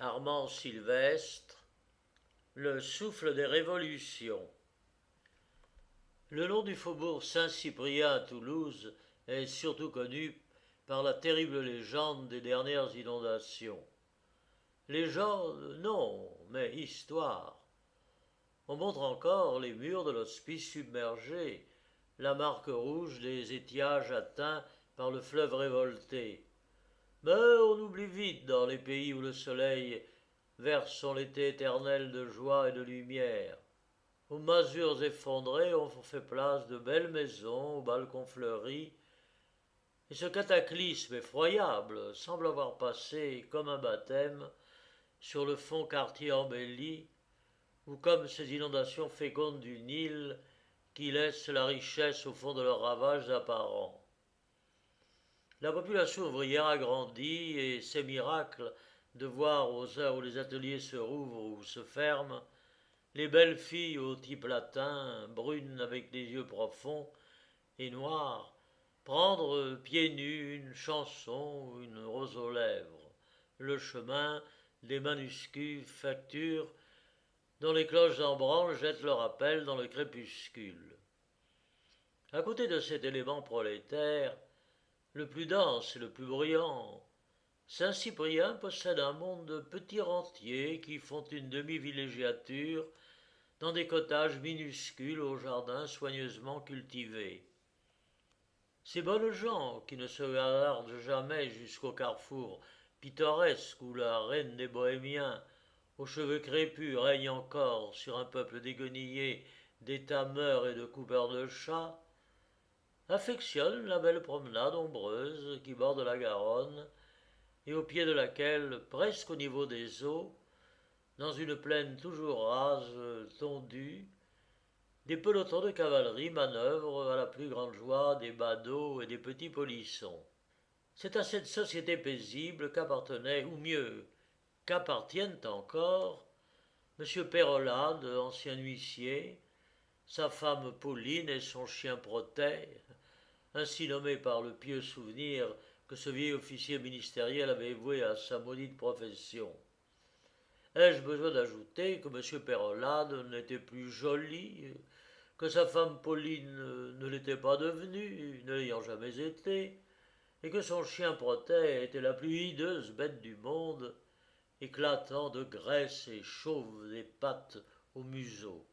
Armand Sylvestre, le souffle des révolutions. Le nom du faubourg Saint-Cyprien à Toulouse est surtout connu par la terrible légende des dernières inondations. Légende, non, mais histoire. On montre encore les murs de l'hospice submergés, la marque rouge des étiages atteints par le fleuve révolté. Mais on oublie vite dans les pays où le soleil verse son été éternel de joie et de lumière. Aux masures effondrées, on fait place de belles maisons aux balcons fleuris, et ce cataclysme effroyable semble avoir passé comme un baptême sur le fond quartier embelli, ou comme ces inondations fécondes du Nil qui laissent la richesse au fond de leurs ravages apparents. La population ouvrière a grandi et ces miracles de voir aux heures où les ateliers se rouvrent ou se ferment, les belles filles au type latin, brunes avec des yeux profonds et noirs, prendre pieds nus une chanson ou une rose aux lèvres, le chemin des manuscrits factures dont les cloches en branle jettent leur appel dans le crépuscule. À côté de cet élément prolétaire, le plus dense et le plus bruyant, Saint-Cyprien possède un monde de petits rentiers qui font une demi-villégiature dans des cottages minuscules aux jardins soigneusement cultivés. Ces bonnes gens qui ne se hasardent jamais jusqu'au carrefour pittoresque où la reine des bohémiens, aux cheveux crépus, règne encore sur un peuple déguenillé d'étameurs et de coupeurs de chats, affectionnent la belle promenade ombreuse qui borde la Garonne et au pied de laquelle, presque au niveau des eaux, dans une plaine toujours rase, tondue, des pelotons de cavalerie manœuvrent à la plus grande joie des badauds et des petits polissons. C'est à cette société paisible qu'appartenait, ou mieux, qu'appartiennent encore, M. Pérolade, ancien huissier, sa femme Pauline et son chien Protet, ainsi nommé par le pieux souvenir que ce vieil officier ministériel avait voué à sa maudite profession. Ai-je besoin d'ajouter que M. Pérolade n'était plus joli, que sa femme Pauline ne l'était pas devenue, ne l'ayant jamais été, et que son chien Protet était la plus hideuse bête du monde, éclatant de graisse et chauve des pattes au museau.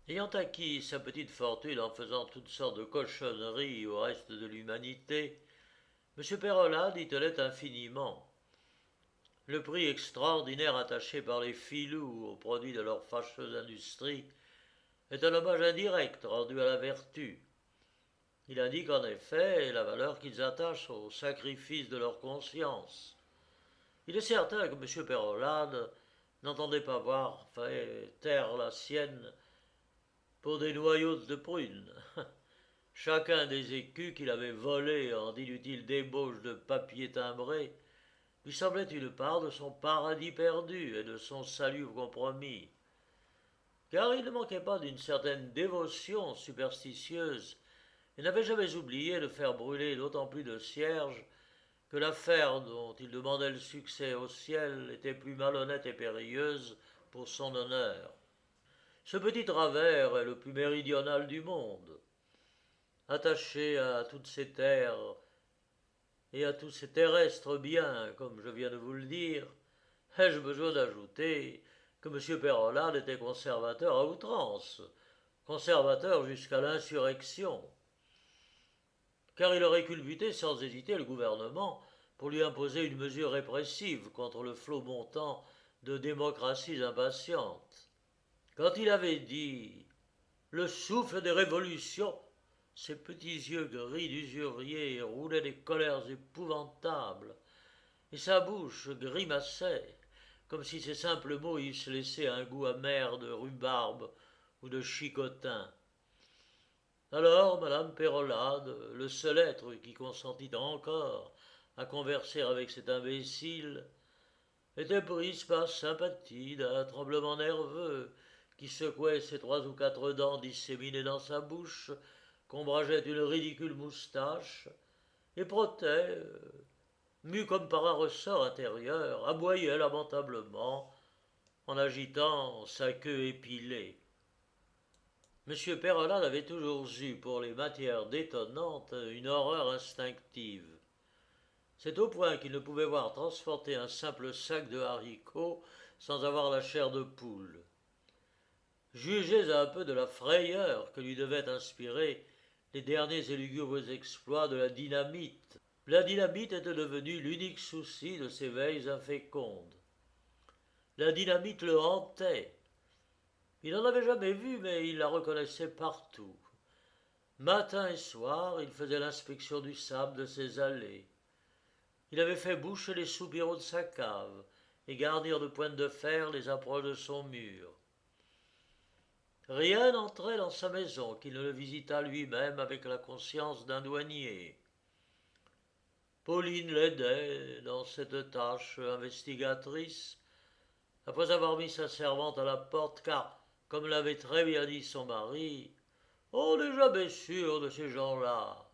Ayant acquis sa petite fortune en faisant toutes sortes de cochonneries au reste de l'humanité, M. Pérolade y tenait infiniment. Le prix extraordinaire attaché par les filous aux produits de leur fâcheuse industrie est un hommage indirect rendu à la vertu. Il indique en effet la valeur qu'ils attachent au sacrifice de leur conscience. Il est certain que M. Pérolade n'entendait pas voir taire la sienne pour des noyaux de prunes. Chacun des écus qu'il avait volés en d'inutiles débauches de papier timbré lui semblait une part de son paradis perdu et de son salut compromis. Car il ne manquait pas d'une certaine dévotion superstitieuse et n'avait jamais oublié de faire brûler d'autant plus de cierges que l'affaire dont il demandait le succès au ciel était plus malhonnête et périlleuse pour son honneur. Ce petit travers est le plus méridional du monde. Attaché à toutes ces terres et à tous ces terrestres biens, comme je viens de vous le dire, ai-je besoin d'ajouter que M. Pérolade était conservateur à outrance, conservateur jusqu'à l'insurrection, car il aurait culbuté sans hésiter le gouvernement pour lui imposer une mesure répressive contre le flot montant de démocraties impatientes. Quand il avait dit le souffle des révolutions, ses petits yeux gris d'usurier roulaient des colères épouvantables, et sa bouche grimaçait, comme si ces simples mots eussent laissé un goût amer de rhubarbe ou de chicotin. Alors madame Pérolade, le seul être qui consentit encore à converser avec cet imbécile, était prise par sympathie d'un tremblement nerveux qui secouait ses 3 ou 4 dents disséminées dans sa bouche, qu'ombrageait une ridicule moustache, et Protet, mu comme par un ressort intérieur, aboyait lamentablement en agitant sa queue épilée. M. Perrollade avait toujours eu pour les matières détonnantes une horreur instinctive. C'est au point qu'il ne pouvait voir transporter un simple sac de haricots sans avoir la chair de poule. Jugez un peu de la frayeur que lui devaient inspirer les derniers et lugubres exploits de la dynamite. La dynamite était devenue l'unique souci de ses veilles infécondes. La dynamite le hantait. Il n'en avait jamais vu, mais il la reconnaissait partout. Matin et soir, il faisait l'inspection du sable de ses allées. Il avait fait boucher les soupiraux de sa cave et garnir de pointes de fer les approches de son mur. Rien n'entrait dans sa maison qu'il ne le visitât lui-même avec la conscience d'un douanier. Pauline l'aidait dans cette tâche investigatrice, après avoir mis sa servante à la porte, car, comme l'avait très bien dit son mari, on n'est jamais sûr de ces gens-là.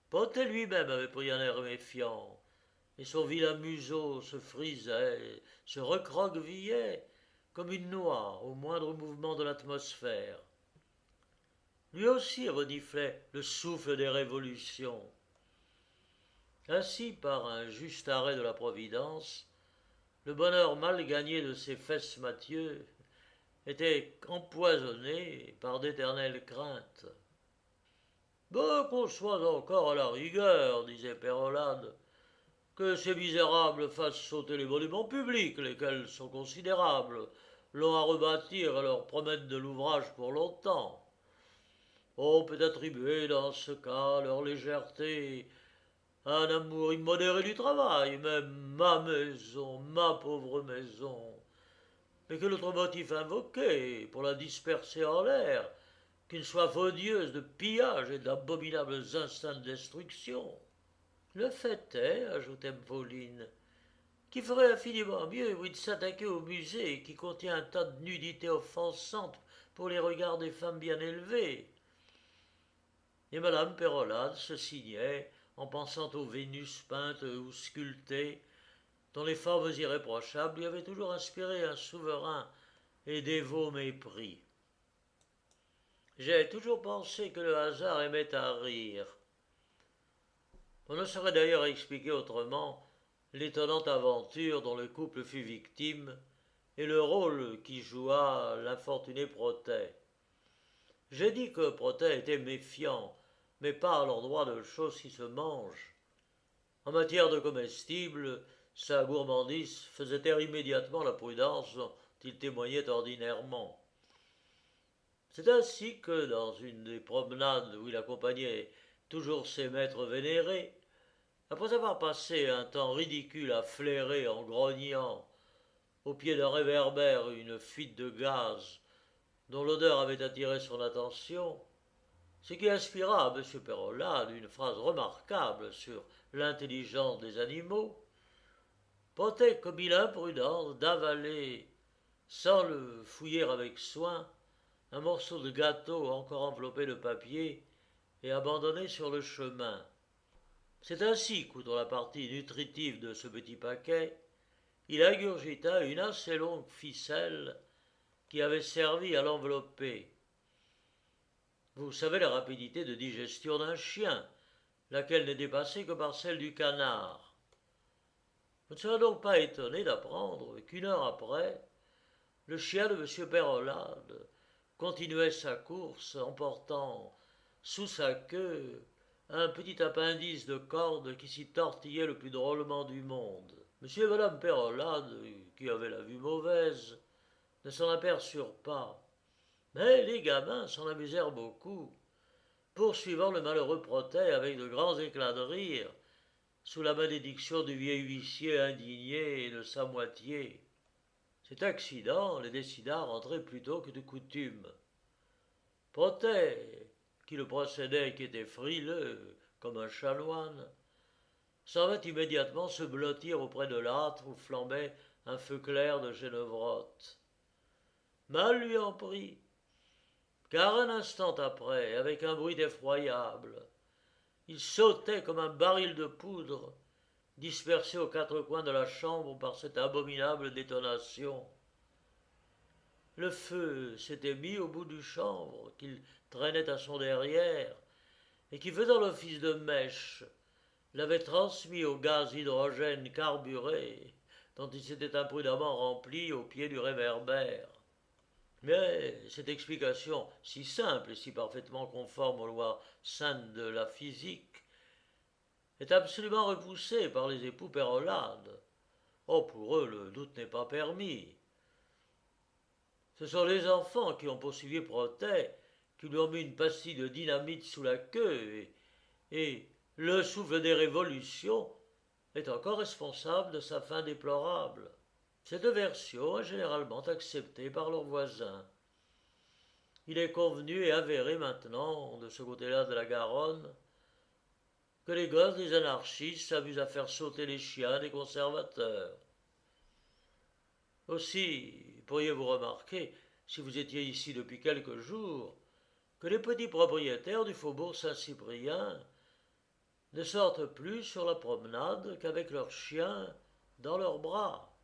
Potet lui-même avait pris un air méfiant, et son vilain museau se frisait, se recroquevillait, comme une noix au moindre mouvement de l'atmosphère. Lui aussi reniflait le souffle des révolutions. Ainsi, par un juste arrêt de la Providence, le bonheur mal gagné de ses fesses Mathieu était empoisonné par d'éternelles craintes. Bon, qu'on soit encore à la rigueur, disait Perrollade, que ces misérables fassent sauter les monuments publics, lesquels sont considérables, l'ont à rebâtir et leur promettent de l'ouvrage pour longtemps. On peut attribuer dans ce cas leur légèreté à un amour immodéré du travail, même ma maison, ma pauvre maison. Mais que l'autre motif invoqué pour la disperser en l'air, qu'une soif odieuse de pillage et d'abominables instincts de destruction. Le fait est, ajoutait Pauline, qu'il ferait infiniment mieux, oui, de s'attaquer au musée qui contient un tas de nudités offensantes pour les regards des femmes bien élevées. Et Madame Perrollade se signait en pensant aux Vénus peintes ou sculptées, dont les formes irréprochables lui avaient toujours inspiré un souverain et dévot mépris. J'ai toujours pensé que le hasard aimait à rire. On ne saurait d'ailleurs expliquer autrement l'étonnante aventure dont le couple fut victime et le rôle qu'y joua l'infortuné Protet. J'ai dit que Protet était méfiant, mais pas à l'endroit de choses qui se mangent. En matière de comestibles, sa gourmandise faisait taire immédiatement la prudence dont il témoignait ordinairement. C'est ainsi que, dans une des promenades où il accompagnait toujours ses maîtres vénérés, après avoir passé un temps ridicule à flairer en grognant, au pied d'un réverbère, une fuite de gaz dont l'odeur avait attiré son attention, ce qui inspira à M. Perrollade une phrase remarquable sur l'intelligence des animaux, Potet commit l'imprudence d'avaler, sans le fouiller avec soin, un morceau de gâteau encore enveloppé de papier et abandonné sur le chemin. C'est ainsi qu'outre la partie nutritive de ce petit paquet, il ingurgita une assez longue ficelle qui avait servi à l'envelopper. Vous savez la rapidité de digestion d'un chien, laquelle n'est dépassée que par celle du canard. Vous ne serez donc pas étonné d'apprendre qu'une heure après, le chien de M. Perrollade continuait sa course en portant sous sa queue un petit appendice de corde qui s'y tortillait le plus drôlement du monde. M. et Mme Perrollade, qui avaient la vue mauvaise, ne s'en aperçurent pas, mais les gamins s'en amusèrent beaucoup, poursuivant le malheureux Protet avec de grands éclats de rire, sous la malédiction du vieil huissier indigné et de sa moitié. Cet accident les décida à rentrer plus tôt que de coutume. Protet, qui le procédait et qui était frileux, comme un chanoine, s'en vint immédiatement se blottir auprès de l'âtre où flambait un feu clair de Génevrotte. Mal lui en prit, car un instant après, avec un bruit effroyable, il sautait comme un baril de poudre dispersés aux quatre coins de la chambre par cette abominable détonation. Le feu s'était mis au bout du chanvre qu'il traînait à son derrière et qui, faisant l'office de mèche, l'avait transmis au gaz hydrogène carburé dont il s'était imprudemment rempli au pied du réverbère. Mais cette explication, si simple et si parfaitement conforme aux lois saintes de la physique, est absolument repoussée par les époux Pérolade. Oh, pour eux, le doute n'est pas permis. Ce sont les enfants qui ont poursuivi Protet, qui lui ont mis une pastille de dynamite sous la queue, et le souffle des révolutions est encore responsable de sa fin déplorable. Cette version est généralement acceptée par leurs voisins. Il est convenu et avéré maintenant, de ce côté-là de la Garonne, que les gosses des anarchistes s'amusent à faire sauter les chiens des conservateurs. Aussi, pourriez-vous remarquer, si vous étiez ici depuis quelques jours, que les petits propriétaires du faubourg Saint-Cyprien ne sortent plus sur la promenade qu'avec leurs chiens dans leurs bras.